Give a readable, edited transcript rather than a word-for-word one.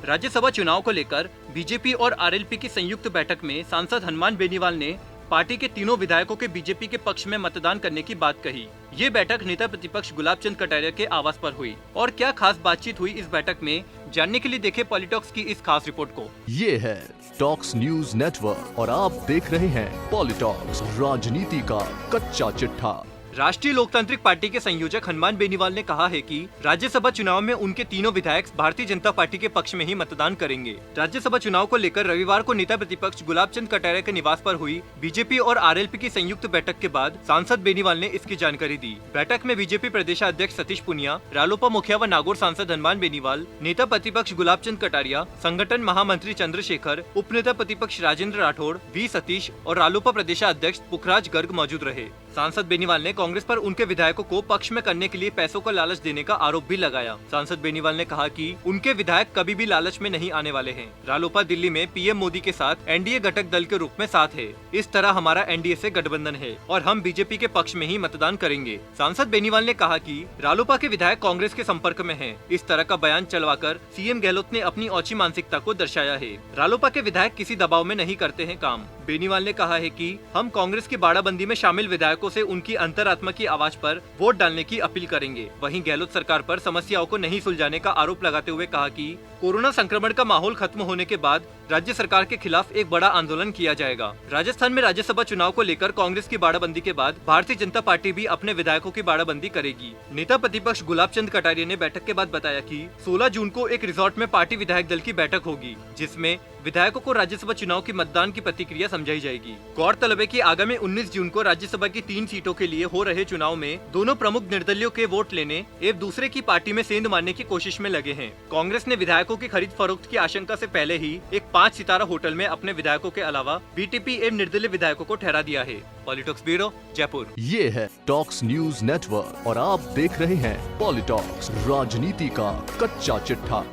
राज्यसभा चुनाव को लेकर बीजेपी और आरएलपी की संयुक्त बैठक में सांसद हनुमान बेनीवाल ने पार्टी के तीनों विधायकों के बीजेपी के पक्ष में मतदान करने की बात कही। ये बैठक नेता प्रतिपक्ष गुलाब चंद कटारिया के आवास पर हुई और क्या खास बातचीत हुई इस बैठक में, जानने के लिए देखें पॉलिटॉक्स की इस खास रिपोर्ट को। ये है टॉक्स न्यूज नेटवर्क और आप देख रहे हैं पॉलिटॉक्स, राजनीति का कच्चा चिट्ठा। राष्ट्रीय लोकतांत्रिक पार्टी के संयोजक हनुमान बेनीवाल ने कहा है कि राज्यसभा चुनाव में उनके तीनों विधायक भारतीय जनता पार्टी के पक्ष में ही मतदान करेंगे। राज्यसभा चुनाव को लेकर रविवार को नेता प्रतिपक्ष गुलाब चंद कटारिया के निवास पर हुई बीजेपी और आरएलपी की संयुक्त बैठक के बाद सांसद बेनीवाल ने इसकी जानकारी दी। बैठक में बीजेपी प्रदेशाध्यक्ष सतीश पुनिया, रालोपा मुखिया व नागौर सांसद हनुमान बेनीवाल, नेता प्रतिपक्ष गुलाब चंद कटारिया, संगठन महामंत्री चंद्रशेखर, उप नेता प्रतिपक्ष राजेंद्र राठौड़, वी सतीश और रालोपा प्रदेशाध्यक्ष पुखराज गर्ग मौजूद रहे। सांसद बेनीवाल ने कांग्रेस पर उनके विधायकों को पक्ष में करने के लिए पैसों का लालच देने का आरोप भी लगाया। सांसद बेनीवाल ने कहा कि उनके विधायक कभी भी लालच में नहीं आने वाले हैं। रालोपा दिल्ली में पीएम मोदी के साथ एनडीए घटक दल के रूप में साथ है। इस तरह हमारा एनडीए से गठबंधन है और हम बीजेपी के पक्ष में ही मतदान करेंगे। सांसद बेनीवाल ने कहा कि रालोपा के विधायक कांग्रेस के संपर्क में हैं। इस तरह का बयान चलवाकर सीएम गहलोत ने अपनी ओछी मानसिकता को दर्शाया है। रालोपा के विधायक किसी दबाव में नहीं करते हैं काम। बेनीवाल ने कहा है कि हम कांग्रेस की बाड़ाबंदी में शामिल विधायकों से उनकी अंतरात्मा की आवाज पर वोट डालने की अपील करेंगे। वहीं गहलोत सरकार पर समस्याओं को नहीं सुलझाने का आरोप लगाते हुए कहा कि कोरोना संक्रमण का माहौल खत्म होने के बाद राज्य सरकार के खिलाफ एक बड़ा आंदोलन किया जाएगा। राजस्थान में राज्यसभा चुनाव को लेकर कांग्रेस की बाड़ाबंदी के बाद भारतीय जनता पार्टी भी अपने विधायकों की बाड़ाबंदी करेगी। नेता प्रतिपक्ष गुलाब चंद कटारिया ने बैठक के बाद बताया कि 16 जून को एक रिजॉर्ट में पार्टी विधायक दल की बैठक होगी, जिसमें विधायकों को राज्यसभा चुनाव की मतदान की प्रतिक्रिया समझाई जाएगी। गौरतलब है कि आगामी 19 जून को राज्यसभा की 3 सीटों के लिए हो रहे चुनाव में दोनों प्रमुख निर्दलीयों के वोट लेने एक दूसरे की पार्टी में सेंध मारने की कोशिश में लगे हैं। कांग्रेस ने विधायकों की खरीद फरोख्त की आशंका से पहले ही एक 5 सितारा होटल में अपने विधायकों के अलावा बीटीपी एवं निर्दलीय विधायकों को ठहरा दिया है। पॉलिटॉक्स ब्यूरो, जयपुर। ये है टॉक्स न्यूज नेटवर्क और आप देख रहे हैं पॉलिटॉक्स, राजनीति का कच्चा चिट्ठा।